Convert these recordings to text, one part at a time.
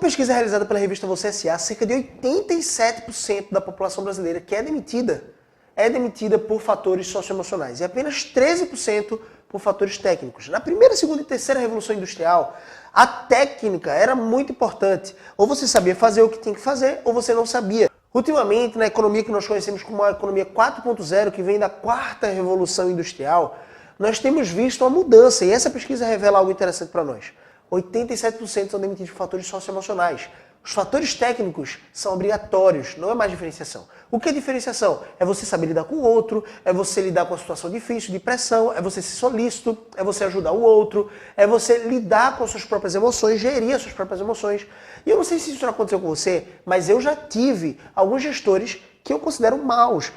pesquisa realizada pela revista Você S.A., cerca de 87% da população brasileira que é demitida por fatores socioemocionais e apenas 13% por fatores técnicos. Na primeira, segunda e terceira revolução industrial, a técnica era muito importante. Ou você sabia fazer o que tinha que fazer, ou você não sabia. Ultimamente, na economia que nós conhecemos como a economia 4.0, que vem da quarta revolução industrial, nós temos visto uma mudança, e essa pesquisa revela algo interessante para nós. 87% são demitidos por fatores socioemocionais. Os fatores técnicos são obrigatórios, não é mais diferenciação. O que é diferenciação? É você saber lidar com o outro, é você lidar com a situação difícil, de pressão, é você ser solícito, é você ajudar o outro, é você lidar com as suas próprias emoções, gerir as suas próprias emoções. E eu não sei se isso já aconteceu com você, mas eu já tive alguns gestores que eu considero maus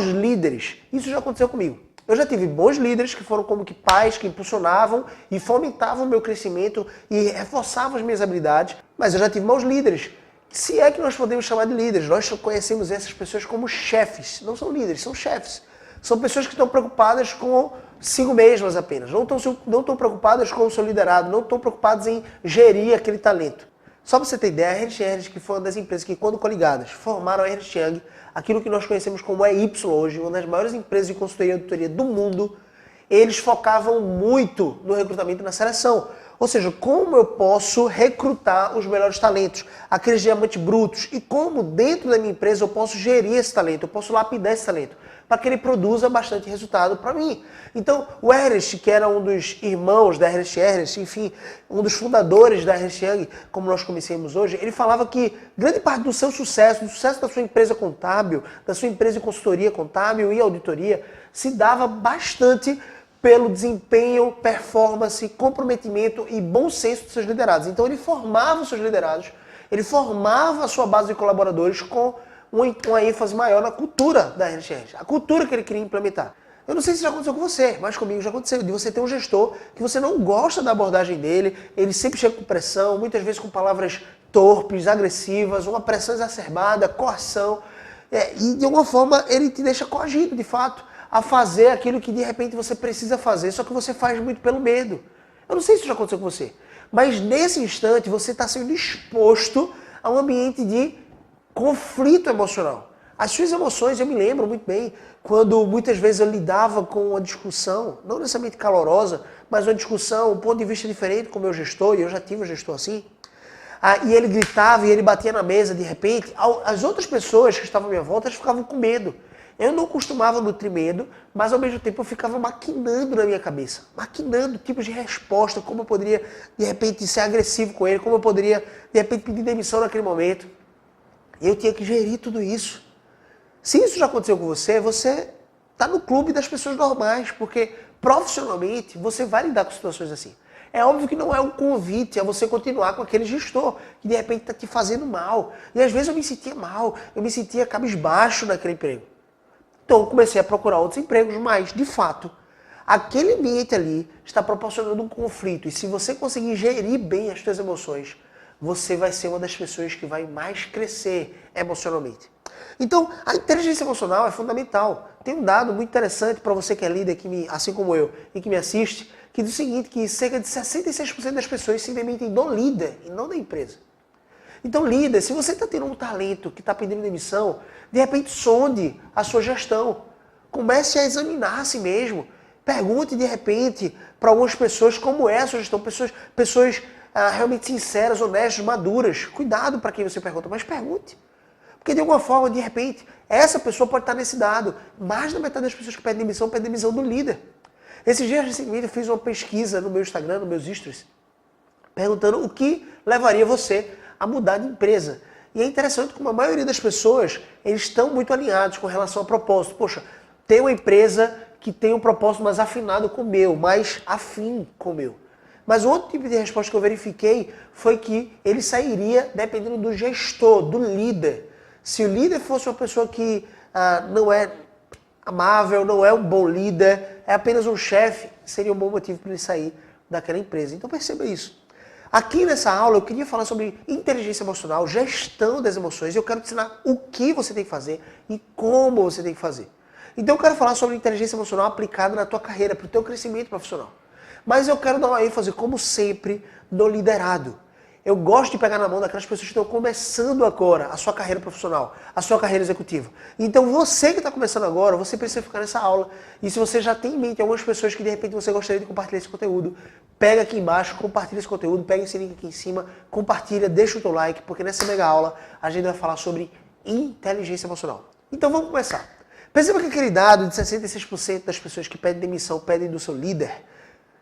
líderes. Isso já aconteceu comigo. Eu já tive bons líderes que foram como que pais que impulsionavam e fomentavam o meu crescimento e reforçavam as minhas habilidades, mas eu já tive maus líderes. Se é que nós podemos chamar de líderes, nós conhecemos essas pessoas como chefes. Não são líderes, são chefes. São pessoas que estão preocupadas consigo mesmas apenas. Não estão preocupadas com o seu liderado, não estão preocupadas em gerir aquele talento. Só para você ter ideia, a Ernst Young, que foi uma das empresas que, quando coligadas, formaram a Ernst Young, aquilo que nós conhecemos como EY hoje, uma das maiores empresas de consultoria e auditoria do mundo, eles focavam muito no recrutamento e na seleção. Ou seja, como eu posso recrutar os melhores talentos, aqueles diamantes brutos, e como dentro da minha empresa eu posso gerir esse talento, eu posso lapidar esse talento, para que ele produza bastante resultado para mim. Então, o Ernst, que era um dos irmãos da Ernst, enfim, um dos fundadores da Ernst Young, como nós conhecemos hoje, ele falava que grande parte do seu sucesso, do sucesso da sua empresa contábil, da sua empresa de consultoria contábil e auditoria, se dava bastante pelo desempenho, performance, comprometimento e bom senso dos seus liderados. Então ele formava os seus liderados, ele formava a sua base de colaboradores com uma ênfase maior na cultura da Ernst Young, a cultura que ele queria implementar. Eu não sei se já aconteceu com você, mas comigo já aconteceu, de você ter um gestor que você não gosta da abordagem dele, ele sempre chega com pressão, muitas vezes com palavras torpes, agressivas, uma pressão exacerbada, coação, e de alguma forma ele te deixa coagido, de fato, a fazer aquilo que de repente você precisa fazer, só que você faz muito pelo medo. Eu não sei se isso já aconteceu com você, mas nesse instante você está sendo exposto a um ambiente de conflito emocional. As suas emoções, eu me lembro muito bem, quando muitas vezes eu lidava com uma discussão, não necessariamente calorosa, mas uma discussão, um ponto de vista diferente com o meu gestor, e eu já tive um gestor assim, e ele gritava e ele batia na mesa de repente, as outras pessoas que estavam à minha volta, elas ficavam com medo. Eu não costumava nutrir medo, mas ao mesmo tempo eu ficava maquinando na minha cabeça, maquinando tipos de resposta, como eu poderia de repente ser agressivo com ele, como eu poderia de repente pedir demissão naquele momento. E eu tinha que gerir tudo isso. Se isso já aconteceu com você, você está no clube das pessoas normais, porque profissionalmente você vai lidar com situações assim. É óbvio que não é um convite a você continuar com aquele gestor que de repente está te fazendo mal. E às vezes eu me sentia mal, eu me sentia cabisbaixo naquele emprego. Então eu comecei a procurar outros empregos, mas de fato, aquele ambiente ali está proporcionando um conflito. E se você conseguir gerir bem as suas emoções, você vai ser uma das pessoas que vai mais crescer emocionalmente. Então, a inteligência emocional é fundamental. Tem um dado muito interessante para você que é líder, assim como eu, e que me assiste, que diz o seguinte, que cerca de 66% das pessoas se demitem do líder e não da empresa. Então, líder, se você está tendo um talento que está pedindo demissão, de repente sonde a sua gestão. Comece a examinar a si mesmo. Pergunte, de repente, para algumas pessoas como é a sua gestão. Pessoas realmente sinceras, honestas, maduras. Cuidado para quem você pergunta, mas pergunte. Porque de alguma forma, de repente, essa pessoa pode estar nesse dado. Mais da metade das pessoas que pedem demissão do líder. Esses dias recentemente eu fiz uma pesquisa no meu Instagram, nos meus stories, perguntando o que levaria você a mudar de empresa. E é interessante como a maioria das pessoas, eles estão muito alinhados com relação ao propósito. Poxa, tem uma empresa que tem um propósito mais afinado com o meu, mais afim com o meu. Mas o outro tipo de resposta que eu verifiquei foi que ele sairia dependendo do gestor, do líder. Se o líder fosse uma pessoa que não é amável, não é um bom líder, é apenas um chefe, seria um bom motivo para ele sair daquela empresa. Então perceba isso. Aqui nessa aula eu queria falar sobre inteligência emocional, gestão das emoções, e eu quero te ensinar o que você tem que fazer e como você tem que fazer. Então eu quero falar sobre inteligência emocional aplicada na tua carreira, para o teu crescimento profissional. Mas eu quero dar uma ênfase, como sempre, no liderado. Eu gosto de pegar na mão daquelas pessoas que estão começando agora a sua carreira profissional, a sua carreira executiva. Então você que está começando agora, você precisa ficar nessa aula. E se você já tem em mente algumas pessoas que de repente você gostaria de compartilhar esse conteúdo, pega aqui embaixo, compartilha esse conteúdo, pega esse link aqui em cima, compartilha, deixa o teu like, porque nessa mega aula a gente vai falar sobre inteligência emocional. Então vamos começar. Perceba que aquele dado de 66% das pessoas que pedem demissão pedem do seu líder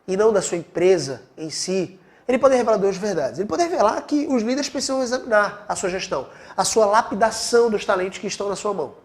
e não da sua empresa em si, ele pode revelar duas verdades. Ele pode revelar que os líderes precisam examinar a sua gestão, a sua lapidação dos talentos que estão na sua mão.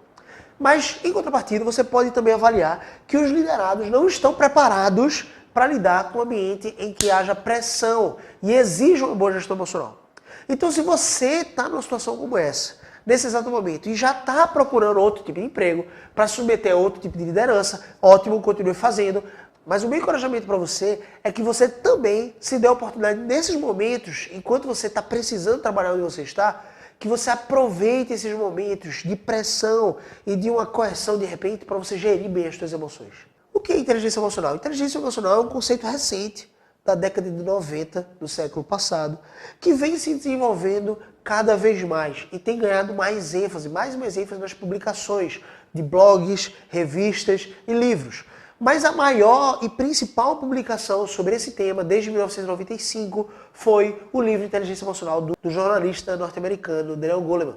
Mas, em contrapartida, você pode também avaliar que os liderados não estão preparados para lidar com um ambiente em que haja pressão e exija uma boa gestão emocional. Então, se você está numa situação como essa, nesse exato momento, e já está procurando outro tipo de emprego para submeter a outro tipo de liderança, ótimo, continue fazendo. Mas o meu encorajamento para você é que você também se dê a oportunidade nesses momentos, enquanto você está precisando trabalhar onde você está, que você aproveite esses momentos de pressão e de uma correção de repente para você gerir bem as suas emoções. O que é inteligência emocional? Inteligência emocional é um conceito recente da década de 90 do século passado, que vem se desenvolvendo cada vez mais e tem ganhado mais ênfase, mais e mais ênfase nas publicações de blogs, revistas e livros. Mas a maior e principal publicação sobre esse tema, desde 1995, foi o livro Inteligência Emocional do jornalista norte-americano Daniel Goleman.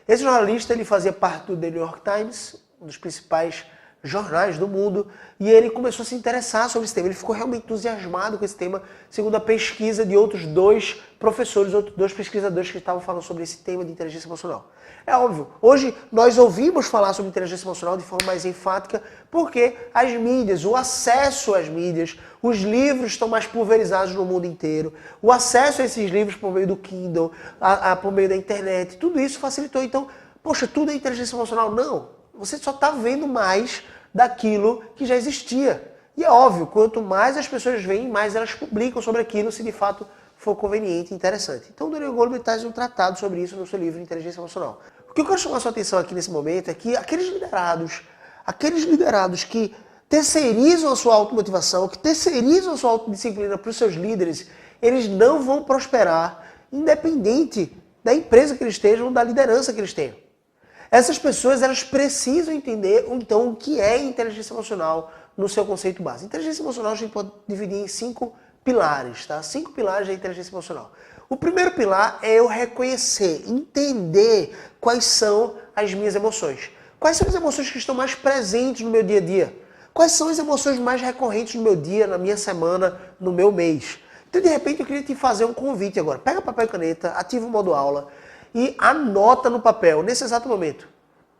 Esse jornalista ele fazia parte do The New York Times, um dos principais jornais do mundo, e ele começou a se interessar sobre esse tema. Ele ficou realmente entusiasmado com esse tema, segundo a pesquisa de outros dois professores, outros dois pesquisadores que estavam falando sobre esse tema de inteligência emocional. É óbvio, hoje nós ouvimos falar sobre inteligência emocional de forma mais enfática porque as mídias, o acesso às mídias, os livros estão mais pulverizados no mundo inteiro, o acesso a esses livros por meio do Kindle, por meio da internet, tudo isso facilitou. Então, poxa, tudo é inteligência emocional? Não. Você só está vendo mais daquilo que já existia. E é óbvio, quanto mais as pessoas veem, mais elas publicam sobre aquilo, se de fato for conveniente e interessante. Então o Daniel Goleman traz um tratado sobre isso no seu livro Inteligência Emocional. O que eu quero chamar a sua atenção aqui nesse momento é que aqueles liderados que terceirizam a sua automotivação, que terceirizam a sua autodisciplina para os seus líderes, eles não vão prosperar independente da empresa que eles estejam ou da liderança que eles tenham. Essas pessoas elas precisam entender então o que é inteligência emocional no seu conceito base. Inteligência emocional a gente pode dividir em 5 pilares, tá? 5 pilares da inteligência emocional. O primeiro pilar é eu reconhecer, entender quais são as minhas emoções. Quais são as emoções que estão mais presentes no meu dia a dia? Quais são as emoções mais recorrentes no meu dia, na minha semana, no meu mês? Então, de repente, eu queria te fazer um convite agora. Pega papel e caneta, ativa o modo aula e anota no papel, nesse exato momento.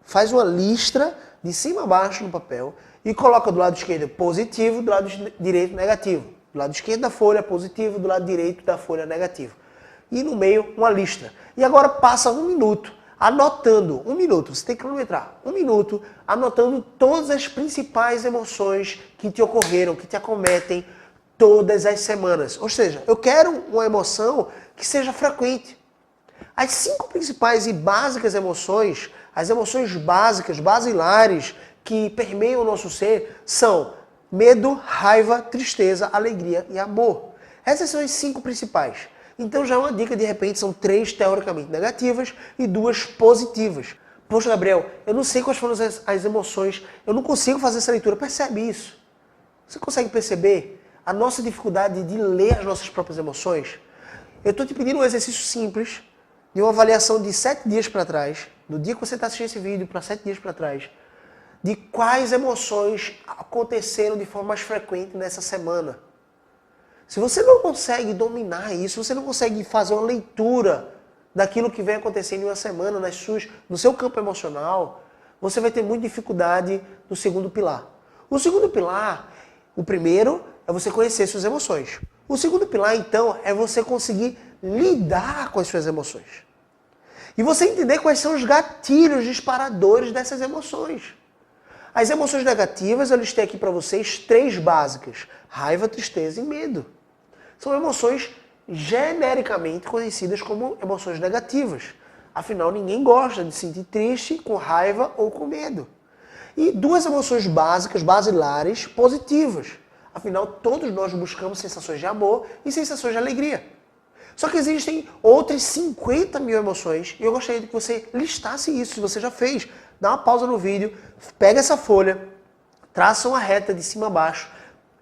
Faz uma lista de cima a baixo no papel e coloca do lado esquerdo positivo, do lado direito negativo. Do lado esquerdo da folha positivo, do lado direito da folha negativo. E no meio uma lista. E agora passa 1 minuto anotando, 1 minuto, você tem que cronometrar, 1 minuto anotando todas as principais emoções que te ocorreram, que te acometem todas as semanas. Ou seja, eu quero uma emoção que seja frequente. As 5 principais e básicas emoções, as emoções básicas, basilares, que permeiam o nosso ser, são medo, raiva, tristeza, alegria e amor. Essas são as 5 principais. Então já é uma dica, de repente, são 3 teoricamente negativas e 2 positivas. Poxa, Gabriel, eu não sei quais foram as emoções, eu não consigo fazer essa leitura. Percebe isso? Você consegue perceber a nossa dificuldade de ler as nossas próprias emoções? Eu estou te pedindo um exercício simples, de uma avaliação de 7 dias para trás, do dia que você está assistindo esse vídeo para 7 dias para trás, de quais emoções aconteceram de forma mais frequente nessa semana. Se você não consegue dominar isso, você não consegue fazer uma leitura daquilo que vem acontecendo em uma semana no seu campo emocional, você vai ter muita dificuldade no segundo pilar. O segundo pilar, o primeiro é você conhecer suas emoções. O segundo pilar, então, é você conseguir lidar com as suas emoções. E você entender quais são os gatilhos disparadores dessas emoções. As emoções negativas, eu listei aqui para vocês 3 básicas: raiva, tristeza e medo. São emoções genericamente conhecidas como emoções negativas. Afinal, ninguém gosta de se sentir triste, com raiva ou com medo. E 2 emoções básicas, basilares, positivas. Afinal, todos nós buscamos sensações de amor e sensações de alegria. Só que existem outras 50 mil emoções e eu gostaria que você listasse isso, se você já fez. Dá uma pausa no vídeo, pega essa folha, traça uma reta de cima a baixo,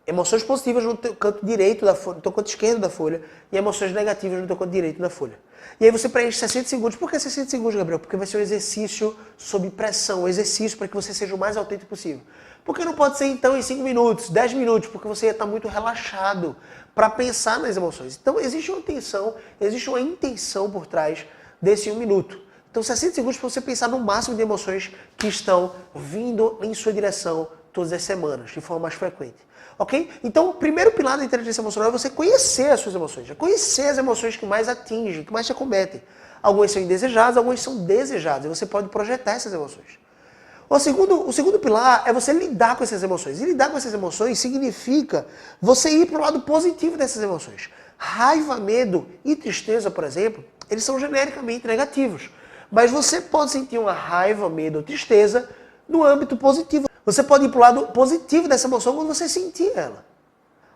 emoções positivas no teu canto direito da folha, no teu canto esquerdo da folha e emoções negativas no teu canto direito da folha. E aí você preenche 60 segundos. Por que 60 segundos, Gabriel? Porque vai ser um exercício sob pressão, um exercício para que você seja o mais autêntico possível. Porque não pode ser então em 5 minutos, 10 minutos, porque você ia estar muito relaxado para pensar nas emoções. Então existe uma tensão, existe uma intenção por trás desse 1 minuto. Então 60 segundos para você pensar no máximo de emoções que estão vindo em sua direção todas as semanas, de forma mais frequente. Ok? Então o primeiro pilar da inteligência emocional é você conhecer as suas emoções. É conhecer as emoções que mais atingem, que mais te acometem. Algumas são indesejadas, algumas são desejadas. E você pode projetar essas emoções. O segundo pilar é você lidar com essas emoções. E lidar com essas emoções significa você ir para o lado positivo dessas emoções. Raiva, medo e tristeza, por exemplo, eles são genericamente negativos. Mas você pode sentir uma raiva, medo ou tristeza no âmbito positivo. Você pode ir para o lado positivo dessa emoção quando você sentir ela.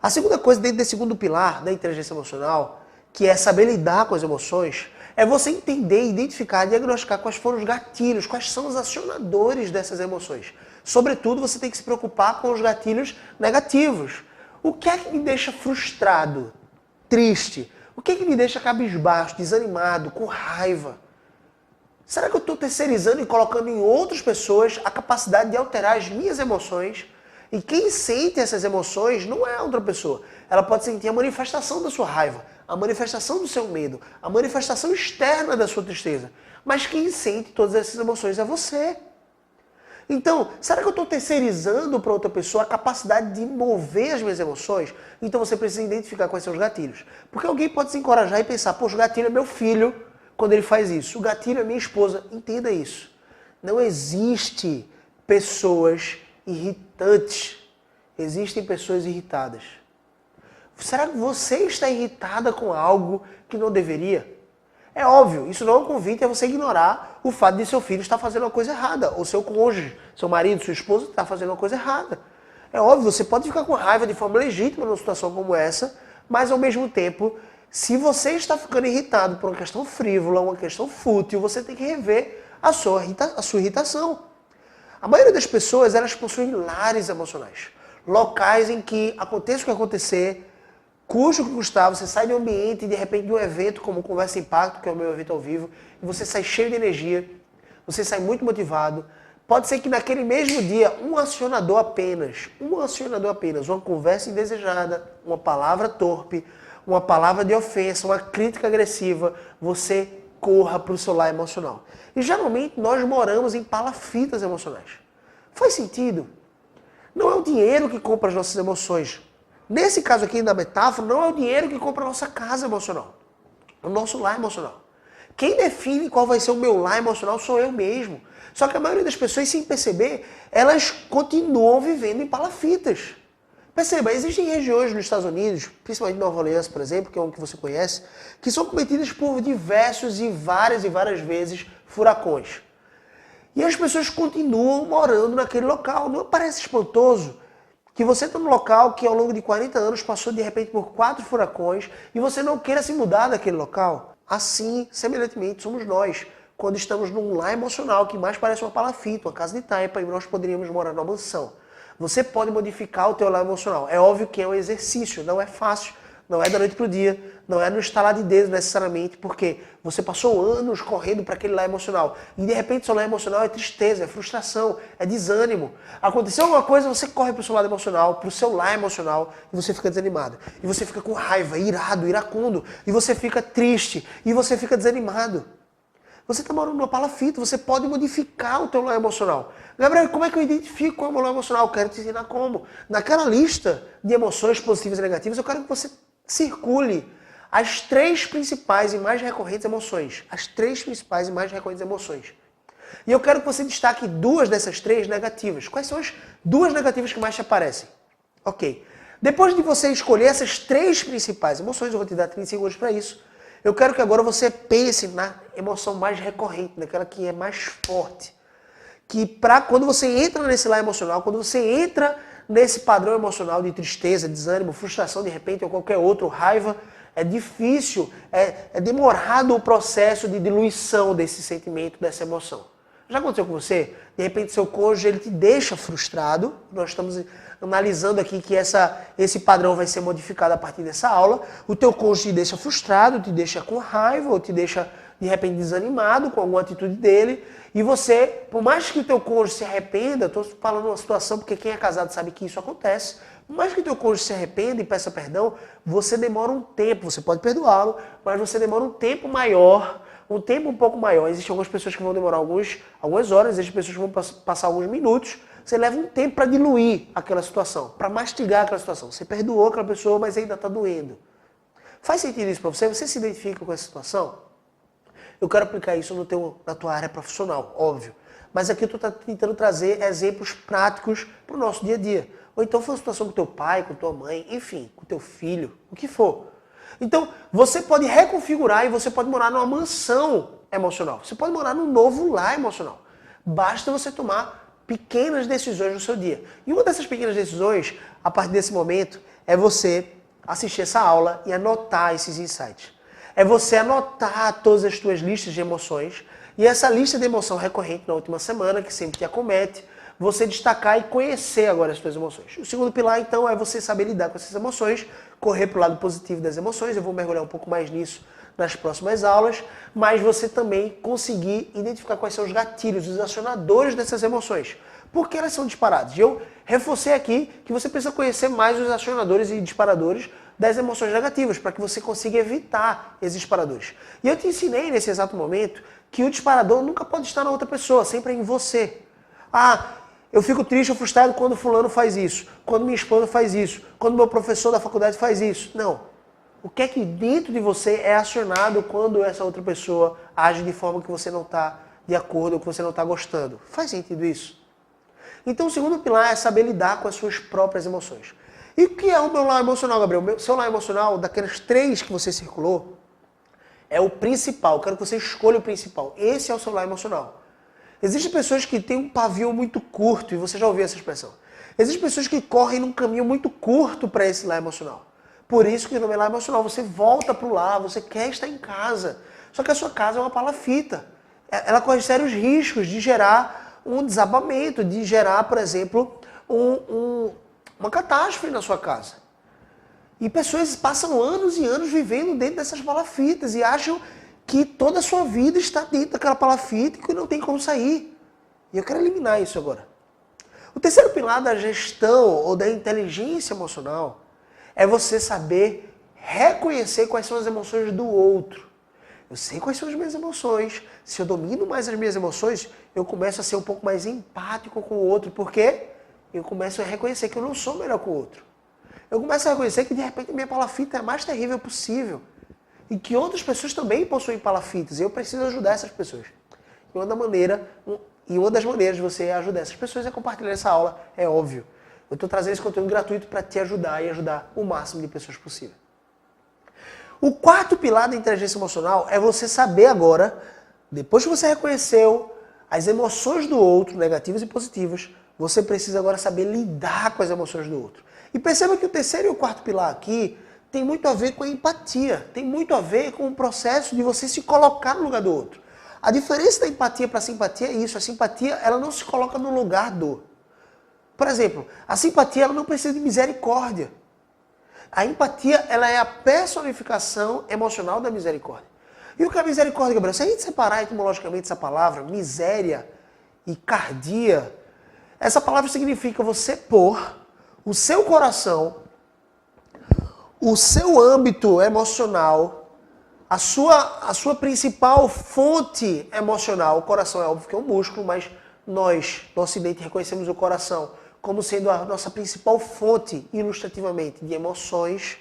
A segunda coisa dentro desse segundo pilar da inteligência emocional, que é saber lidar com as emoções, é você entender, identificar, diagnosticar quais foram os gatilhos, quais são os acionadores dessas emoções. Sobretudo, você tem que se preocupar com os gatilhos negativos. O que é que me deixa frustrado, triste? O que é que me deixa cabisbaixo, desanimado, com raiva? Será que eu estou terceirizando e colocando em outras pessoas a capacidade de alterar as minhas emoções? E quem sente essas emoções não é outra pessoa. Ela pode sentir a manifestação da sua raiva, a manifestação do seu medo, a manifestação externa da sua tristeza. Mas quem sente todas essas emoções é você. Então, será que eu estou terceirizando para outra pessoa a capacidade de mover as minhas emoções? Então você precisa identificar quais são os gatilhos. Porque alguém pode se encorajar e pensar, poxa, o gatilho é meu filho quando ele faz isso. O gatilho é minha esposa. Entenda isso. Não existe pessoas irritantes. Existem pessoas irritadas. Será que você está irritada com algo que não deveria? É óbvio, isso não é um convite a você ignorar o fato de seu filho estar fazendo uma coisa errada, ou seu cônjuge, seu marido, sua esposa está fazendo uma coisa errada. É óbvio, você pode ficar com raiva de forma legítima numa situação como essa, mas ao mesmo tempo, se você está ficando irritado por uma questão frívola, uma questão fútil, você tem que rever a sua irritação. A maioria das pessoas, elas possuem lares emocionais. Locais em que aconteça o que acontecer, custe o que custar, você sai de um ambiente, de repente de um evento como Conversa Impacto, que é o meu evento ao vivo, e você sai cheio de energia, você sai muito motivado. Pode ser que naquele mesmo dia, um acionador apenas, uma conversa indesejada, uma palavra torpe, uma palavra de ofensa, uma crítica agressiva, você corra para o seu lar emocional. E geralmente nós moramos em palafitas emocionais. Faz sentido? Não é o dinheiro que compra as nossas emoções. Nesse caso aqui da metáfora, não é o dinheiro que compra a nossa casa emocional. É o nosso lar emocional. Quem define qual vai ser o meu lar emocional sou eu mesmo. Só que a maioria das pessoas, sem perceber, elas continuam vivendo em palafitas. Perceba, existem regiões nos Estados Unidos, principalmente Nova Orleans, por exemplo, que é um que você conhece, que são cometidas por diversos e várias vezes furacões. E as pessoas continuam morando naquele local. Não parece espantoso que você está num local que ao longo de 40 anos passou de repente por 4 furacões e você não queira se mudar daquele local? Assim, semelhantemente, somos nós, quando estamos num lar emocional que mais parece uma palafita, uma casa de taipa, e nós poderíamos morar numa mansão. Você pode modificar o teu lar emocional. É óbvio que é um exercício, não é fácil, não é da noite para o dia, não é no estalar de dedo necessariamente, porque você passou anos correndo para aquele lar emocional. E de repente seu lar emocional é tristeza, é frustração, é desânimo. Aconteceu alguma coisa, você corre para o seu lado emocional, para o seu lar emocional, e você fica desanimado. E você fica com raiva, irado, iracundo. E você fica triste, e você fica desanimado. Você está morando numa palafita, você pode modificar o teu lar emocional. Gabriel, como é que eu identifico qual é o meu lar emocional? Eu quero te ensinar como. Naquela lista de emoções positivas e negativas, eu quero que você circule as 3 principais e mais recorrentes emoções. As 3 principais e mais recorrentes emoções. E eu quero que você destaque 2 dessas 3 negativas. Quais são as 2 negativas que mais te aparecem? Ok. Depois de você escolher essas 3 principais emoções, eu vou te dar 30 segundos para isso. Eu quero que agora você pense na emoção mais recorrente, naquela que é mais forte. Que quando você entra nesse lar emocional, quando você entra nesse padrão emocional de tristeza, desânimo, frustração de repente ou qualquer outro, raiva, É difícil, é demorado o processo de diluição desse sentimento, dessa emoção. Já aconteceu com você? De repente seu cônjuge ele te deixa frustrado. Nós estamos analisando aqui que esse padrão vai ser modificado a partir dessa aula. O teu cônjuge te deixa frustrado, te deixa com raiva, ou te deixa de repente desanimado com alguma atitude dele. E você, por mais que o teu cônjuge se arrependa, estou falando uma situação porque quem é casado sabe que isso acontece, por mais que o teu cônjuge se arrependa e peça perdão, você demora um tempo, você pode perdoá-lo, mas você demora um tempo maior, um tempo um pouco maior. Existem algumas pessoas que vão demorar algumas horas, existem pessoas que vão passar alguns minutos. Você leva um tempo para diluir aquela situação, para mastigar aquela situação. Você perdoou aquela pessoa, mas ainda está doendo. Faz sentido isso para você? Você se identifica com essa situação? Eu quero aplicar isso na tua área profissional, óbvio. Mas aqui eu estou tentando trazer exemplos práticos para o nosso dia a dia. Ou então foi uma situação com teu pai, com tua mãe, enfim, com teu filho, o que for. Então, você pode reconfigurar e você pode morar numa mansão emocional. Você pode morar num novo lar emocional. Basta você tomar pequenas decisões no seu dia. E uma dessas pequenas decisões, a partir desse momento, é você assistir essa aula e anotar esses insights. É você anotar todas as tuas listas de emoções e essa lista de emoção recorrente na última semana, que sempre te acomete, você destacar e conhecer agora as suas emoções. O segundo pilar, então, é você saber lidar com essas emoções, correr para o lado positivo das emoções. Eu vou mergulhar um pouco mais nisso nas próximas aulas, mas você também conseguir identificar quais são os gatilhos, os acionadores dessas emoções. Por que elas são disparadas? Eu reforcei aqui que você precisa conhecer mais os acionadores e disparadores das emoções negativas, para que você consiga evitar esses disparadores. E eu te ensinei nesse exato momento que o disparador nunca pode estar na outra pessoa, sempre é em você. Ah, eu fico triste ou frustrado quando fulano faz isso, quando minha esposa faz isso, quando meu professor da faculdade faz isso. Não. O que é que dentro de você é acionado quando essa outra pessoa age de forma que você não está de acordo ou que você não está gostando? Faz sentido isso? Então o segundo pilar é saber lidar com as suas próprias emoções. E o que é o meu lar emocional, Gabriel? O seu lar emocional, daqueles 3 que você circulou, é o principal. Eu quero que você escolha o principal. Esse é o seu lar emocional. Existem pessoas que têm um pavio muito curto, e você já ouviu essa expressão. Existem pessoas que correm num caminho muito curto para esse lar emocional. Por isso que o nome é lar emocional. Você volta para o lar, você quer estar em casa. Só que a sua casa é uma palafita. Ela corre sérios riscos de gerar um desabamento, de gerar, por exemplo, uma catástrofe na sua casa. E pessoas passam anos e anos vivendo dentro dessas palafitas e acham que toda a sua vida está dentro daquela palafita e que não tem como sair. E eu quero eliminar isso agora. O terceiro pilar da gestão ou da inteligência emocional é você saber reconhecer quais são as emoções do outro. Eu sei quais são as minhas emoções. Se eu domino mais as minhas emoções, eu começo a ser um pouco mais empático com o outro. Por quê? Eu começo a reconhecer que eu não sou melhor que o outro. Eu começo a reconhecer que de repente a minha palafita é a mais terrível possível. E que outras pessoas também possuem palafitas. E eu preciso ajudar essas pessoas. E uma das maneiras de você ajudar essas pessoas é compartilhar essa aula, é óbvio. Eu estou trazendo esse conteúdo gratuito para te ajudar e ajudar o máximo de pessoas possível. O quarto pilar da inteligência emocional é você saber agora, depois que você reconheceu as emoções do outro, negativas e positivas, você precisa agora saber lidar com as emoções do outro. E perceba que o terceiro e o quarto pilar aqui tem muito a ver com a empatia, tem muito a ver com o processo de você se colocar no lugar do outro. A diferença da empatia para a simpatia é isso, a simpatia ela não se coloca no lugar do. Por exemplo, a simpatia ela não precisa de misericórdia. A empatia ela é a personificação emocional da misericórdia. E o que é misericórdia, Gabriel? Se a gente separar etimologicamente essa palavra, miséria e cardia, essa palavra significa você pôr o seu coração, o seu âmbito emocional, a sua principal fonte emocional. O coração é óbvio que é um músculo, mas nós, no Ocidente, reconhecemos o coração como sendo a nossa principal fonte, ilustrativamente, de emoções.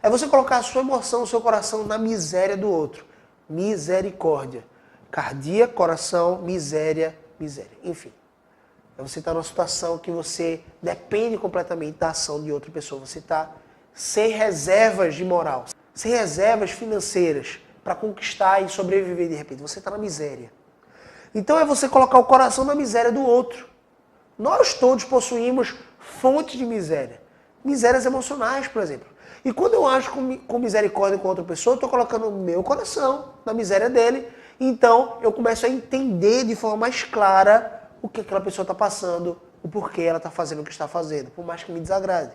É você colocar a sua emoção, o seu coração na miséria do outro. Misericórdia. Cardia, coração, miséria, miséria. Enfim. Você está numa situação que você depende completamente da ação de outra pessoa. Você está sem reservas de moral, sem reservas financeiras para conquistar e sobreviver de repente. Você está na miséria. Então é você colocar o coração na miséria do outro. Nós todos possuímos fontes de miséria. Misérias emocionais, por exemplo. E quando eu ajo com misericórdia com outra pessoa, eu estou colocando o meu coração na miséria dele. Então eu começo a entender de forma mais clara o que aquela pessoa está passando, o porquê ela está fazendo o que está fazendo, por mais que me desagrade.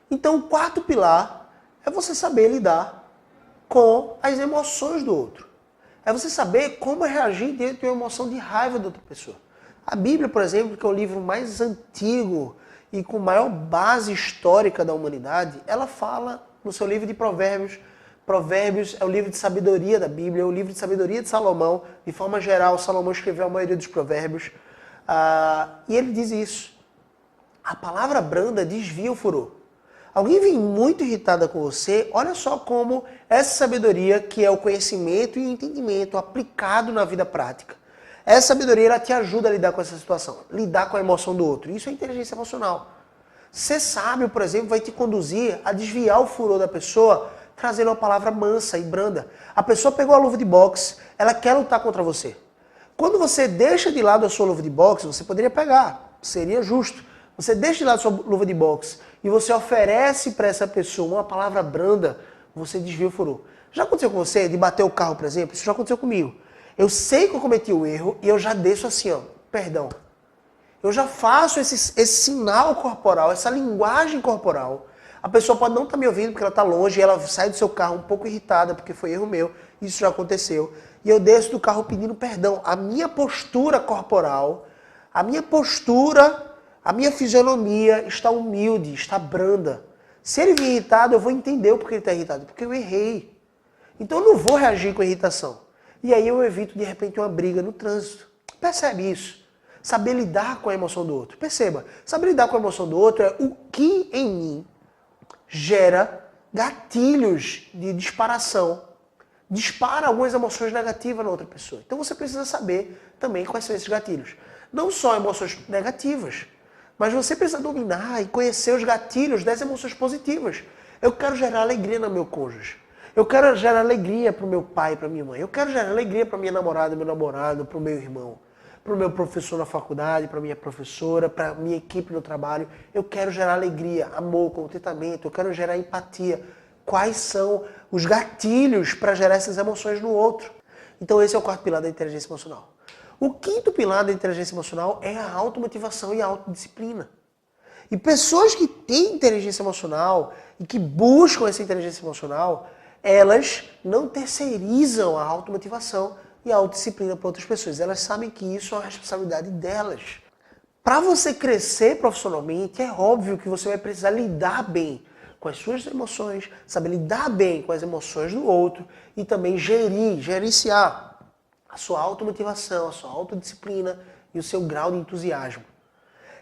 Então o quarto pilar é você saber lidar com as emoções do outro. É você saber como reagir diante de uma emoção de raiva da outra pessoa. A Bíblia, por exemplo, que é o livro mais antigo e com maior base histórica da humanidade, ela fala no seu livro de Provérbios. Provérbios é o livro de sabedoria da Bíblia, é o livro de sabedoria de Salomão. De forma geral, Salomão escreveu a maioria dos provérbios. E ele diz isso. A palavra branda desvia o furor. Alguém vem muito irritada com você, olha só como essa sabedoria, que é o conhecimento e o entendimento aplicado na vida prática, essa sabedoria ela te ajuda a lidar com essa situação, lidar com a emoção do outro. Isso é inteligência emocional. Ser sábio, por exemplo, vai te conduzir a desviar o furor da pessoa, trazendo uma palavra mansa e branda. A pessoa pegou a luva de boxe, ela quer lutar contra você. Quando você deixa de lado a sua luva de boxe, você poderia pegar, seria justo. Você deixa de lado a sua luva de boxe e você oferece para essa pessoa uma palavra branda, você desvia o furor. Já aconteceu com você de bater o carro, por exemplo? Isso já aconteceu comigo. Eu sei que eu cometi o erro e eu já desço assim, ó, perdão. Eu já faço esse sinal corporal, essa linguagem corporal. A pessoa pode não estar me ouvindo porque ela está longe e ela sai do seu carro um pouco irritada porque foi erro meu. Isso já aconteceu. E eu desço do carro pedindo perdão. A minha postura corporal, a minha fisionomia está humilde, está branda. Se ele vir irritado, eu vou entender o porquê ele está irritado. Porque eu errei. Então eu não vou reagir com irritação. E aí eu evito, de repente, uma briga no trânsito. Percebe isso? Saber lidar com a emoção do outro. Perceba, saber lidar com a emoção do outro é o que em mim gera gatilhos de disparação. Dispara algumas emoções negativas na outra pessoa. Então você precisa saber também quais são esses gatilhos. Não só emoções negativas, mas você precisa dominar e conhecer os gatilhos das emoções positivas. Eu quero gerar alegria no meu cônjuge. Eu quero gerar alegria para o meu pai, para minha mãe. Eu quero gerar alegria para minha namorada, meu namorado, para o meu irmão, para o meu professor na faculdade, para minha professora, para a minha equipe no trabalho. Eu quero gerar alegria, amor, contentamento. Eu quero gerar empatia. Quais são os gatilhos para gerar essas emoções no outro? Então esse é o quarto pilar da inteligência emocional. O quinto pilar da inteligência emocional é a automotivação e a autodisciplina. E pessoas que têm inteligência emocional e que buscam essa inteligência emocional, elas não terceirizam a automotivação e a autodisciplina para outras pessoas. Elas sabem que isso é uma responsabilidade delas. Para você crescer profissionalmente, é óbvio que você vai precisar lidar bem com as suas emoções, saber lidar bem com as emoções do outro e também gerenciar a sua automotivação, a sua autodisciplina e o seu grau de entusiasmo.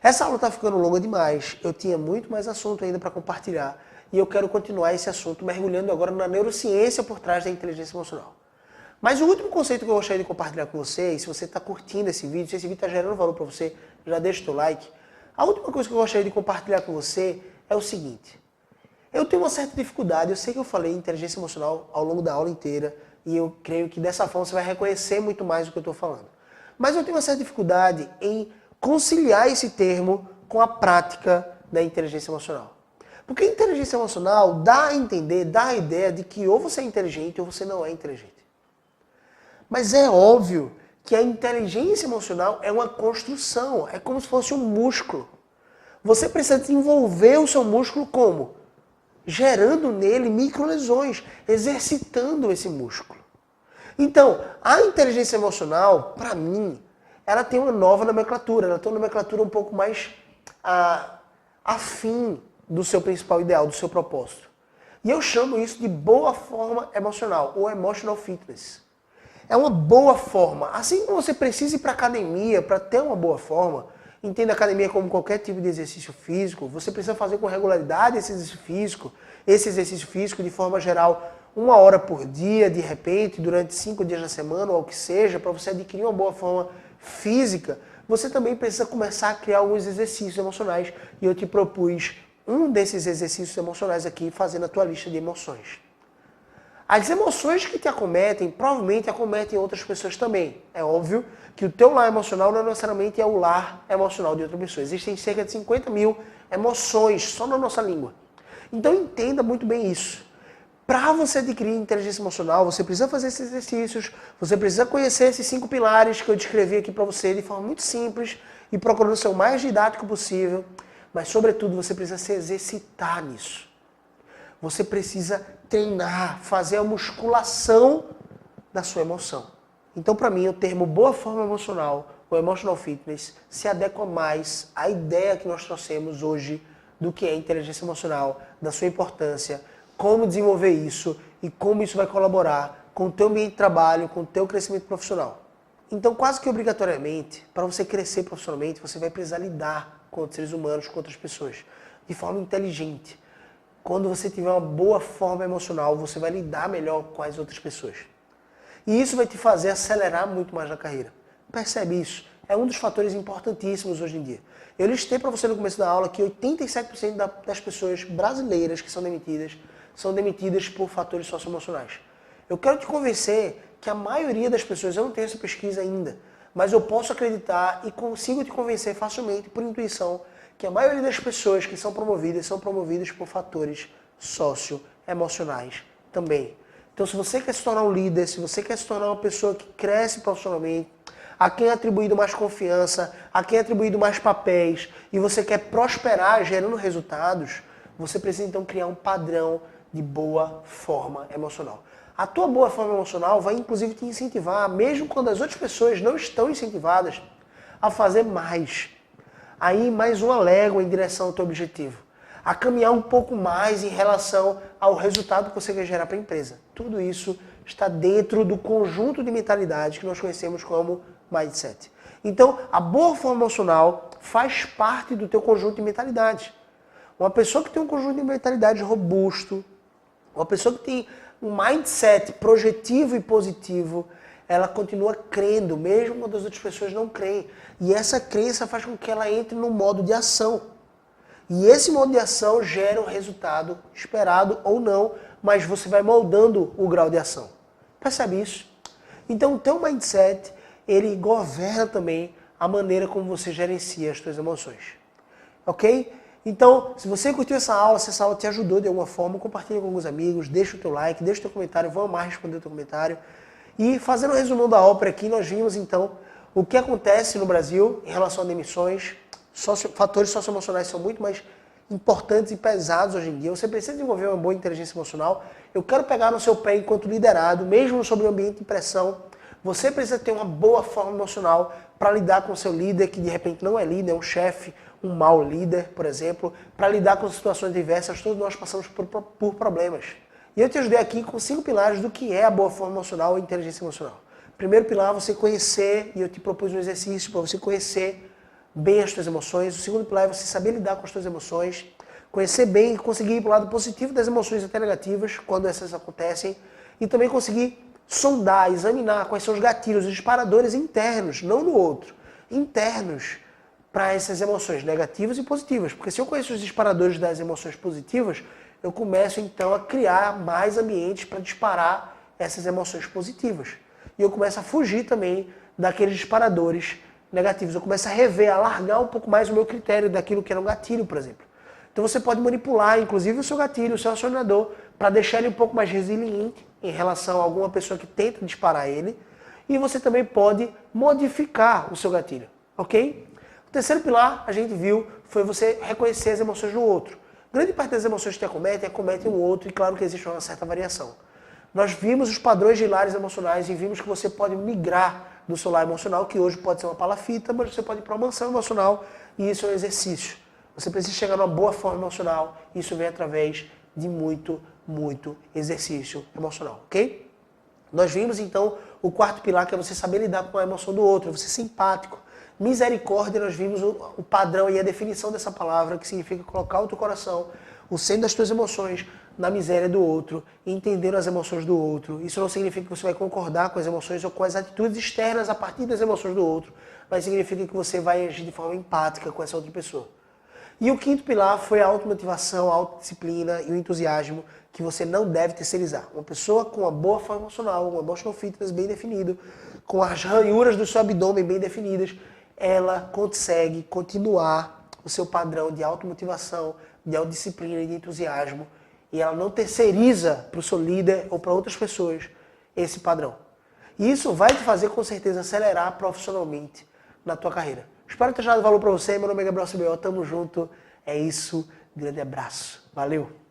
Essa aula está ficando longa demais, eu tinha muito mais assunto ainda para compartilhar e eu quero continuar esse assunto mergulhando agora na neurociência por trás da inteligência emocional. Mas o último conceito que eu gostaria de compartilhar com você, e se você está curtindo esse vídeo, se esse vídeo está gerando valor para você, já deixa o seu like. A última coisa que eu gostaria de compartilhar com você é o seguinte. Eu tenho uma certa dificuldade, eu sei que eu falei inteligência emocional ao longo da aula inteira, e eu creio que dessa forma você vai reconhecer muito mais do que eu estou falando. Mas eu tenho uma certa dificuldade em conciliar esse termo com a prática da inteligência emocional. Porque a inteligência emocional dá a entender, dá a ideia de que ou você é inteligente ou você não é inteligente. Mas é óbvio que a inteligência emocional é uma construção, é como se fosse um músculo. Você precisa desenvolver o seu músculo como? Gerando nele microlesões, exercitando esse músculo. Então, a inteligência emocional, para mim, ela tem uma nova nomenclatura, ela tem uma nomenclatura um pouco mais afim do seu principal ideal, do seu propósito. E eu chamo isso de boa forma emocional, ou emotional fitness. É uma boa forma. Assim como você precisa ir para a academia para ter uma boa forma, entenda a academia como qualquer tipo de exercício físico, você precisa fazer com regularidade esse exercício físico de forma geral, 1 hora por dia, de repente, durante 5 dias na semana, ou o que seja, para você adquirir uma boa forma física, você também precisa começar a criar alguns exercícios emocionais. E eu te propus um desses exercícios emocionais aqui, fazendo a tua lista de emoções. As emoções que te acometem, provavelmente acometem outras pessoas também. É óbvio que o teu lar emocional não necessariamente é o lar emocional de outra pessoa. Existem cerca de 50 mil emoções só na nossa língua. Então entenda muito bem isso. Para você adquirir inteligência emocional, você precisa fazer esses exercícios, você precisa conhecer esses 5 pilares que eu descrevi aqui para você de forma muito simples e procurando ser o mais didático possível, mas sobretudo você precisa se exercitar nisso. Você precisa treinar, fazer a musculação da sua emoção. Então, para mim, o termo boa forma emocional, ou emotional fitness, se adequa mais à ideia que nós trouxemos hoje do que é inteligência emocional, da sua importância, como desenvolver isso e como isso vai colaborar com o teu ambiente de trabalho, com o teu crescimento profissional. Então, quase que obrigatoriamente, para você crescer profissionalmente, você vai precisar lidar com outros seres humanos, com outras pessoas, de forma inteligente. Quando você tiver uma boa forma emocional, você vai lidar melhor com as outras pessoas. E isso vai te fazer acelerar muito mais na carreira. Percebe isso? É um dos fatores importantíssimos hoje em dia. Eu listei para você no começo da aula que 87% das pessoas brasileiras que são demitidas por fatores socioemocionais. Eu quero te convencer que a maioria das pessoas, eu não tenho essa pesquisa ainda, mas eu posso acreditar e consigo te convencer facilmente, por intuição, que a maioria das pessoas que são promovidas por fatores socioemocionais também. Então, se você quer se tornar um líder, se você quer se tornar uma pessoa que cresce profissionalmente, a quem é atribuído mais confiança, a quem é atribuído mais papéis, e você quer prosperar gerando resultados, você precisa então criar um padrão de boa forma emocional. A tua boa forma emocional vai inclusive te incentivar, mesmo quando as outras pessoas não estão incentivadas, a fazer mais. Aí mais uma légua em direção ao teu objetivo. A caminhar um pouco mais em relação ao resultado que você quer gerar para a empresa. Tudo isso está dentro do conjunto de mentalidades que nós conhecemos como mindset. Então, a boa forma emocional faz parte do teu conjunto de mentalidades. Uma pessoa que tem um conjunto de mentalidades robusto, uma pessoa que tem um mindset projetivo e positivo, ela continua crendo, mesmo quando as outras pessoas não creem. E essa crença faz com que ela entre no modo de ação. E esse modo de ação gera um resultado esperado ou não, mas você vai moldando o grau de ação. Percebe isso? Então o teu mindset, ele governa também a maneira como você gerencia as suas emoções. Ok? Então, se você curtiu essa aula, se essa aula te ajudou de alguma forma, compartilha com alguns amigos, deixa o teu like, deixa o teu comentário, vou amar responder o teu comentário. E fazendo um resumão da ópera aqui, nós vimos então o que acontece no Brasil em relação a demissões. Fatores socioemocionais são muito mais importantes e pesados hoje em dia. Você precisa desenvolver uma boa inteligência emocional. Eu quero pegar no seu pé enquanto liderado, mesmo sobre um ambiente de pressão. Você precisa ter uma boa forma emocional para lidar com o seu líder, que de repente não é líder, é um chefe, um mau líder, por exemplo, para lidar com situações diversas. Todos nós passamos por problemas. E eu te ajudei aqui com 5 pilares do que é a boa forma emocional e inteligência emocional. Primeiro pilar, você conhecer, e eu te propus um exercício para você conhecer bem as suas emoções. O segundo pilar é você saber lidar com as suas emoções, conhecer bem e conseguir ir para o lado positivo das emoções até negativas, quando essas acontecem, e também conseguir sondar, examinar quais são os gatilhos, os disparadores internos, não no outro, internos, para essas emoções negativas e positivas. Porque se eu conheço os disparadores das emoções positivas, eu começo então a criar mais ambientes para disparar essas emoções positivas. E eu começo a fugir também daqueles disparadores negativos. Eu começo a rever, a alargar um pouco mais o meu critério daquilo que era um gatilho, por exemplo. Então você pode manipular, inclusive, o seu gatilho, o seu acionador, para deixar ele um pouco mais resiliente em relação a alguma pessoa que tenta disparar ele. E você também pode modificar o seu gatilho, ok? O terceiro pilar, a gente viu, foi você reconhecer as emoções do outro. Grande parte das emoções que te acometem o outro, e claro que existe uma certa variação. Nós vimos os padrões de lares emocionais e vimos que você pode migrar do seu lar emocional, que hoje pode ser uma palafita, mas você pode ir para uma mansão emocional, e isso é um exercício. Você precisa chegar numa boa forma emocional, e isso vem através de muito exercício emocional, ok? Nós vimos então o quarto pilar, que é você saber lidar com a emoção do outro, você ser empático. Misericórdia, nós vimos o padrão e a definição dessa palavra, que significa colocar o teu coração, o centro das tuas emoções, na miséria do outro, entendendo as emoções do outro. Isso não significa que você vai concordar com as emoções ou com as atitudes externas a partir das emoções do outro, mas significa que você vai agir de forma empática com essa outra pessoa. E o quinto pilar foi a automotivação, a autodisciplina e o entusiasmo, que você não deve terceirizar. Uma pessoa com uma boa forma emocional, um emotional fitness bem definido, com as ranhuras do seu abdômen bem definidas, ela consegue continuar o seu padrão de automotivação, de autodisciplina e de entusiasmo, e ela não terceiriza para o seu líder ou para outras pessoas esse padrão. E isso vai te fazer com certeza acelerar profissionalmente na tua carreira. Espero ter dado valor para você. Meu nome é Gabriel CBO, tamo junto. É isso, grande abraço. Valeu!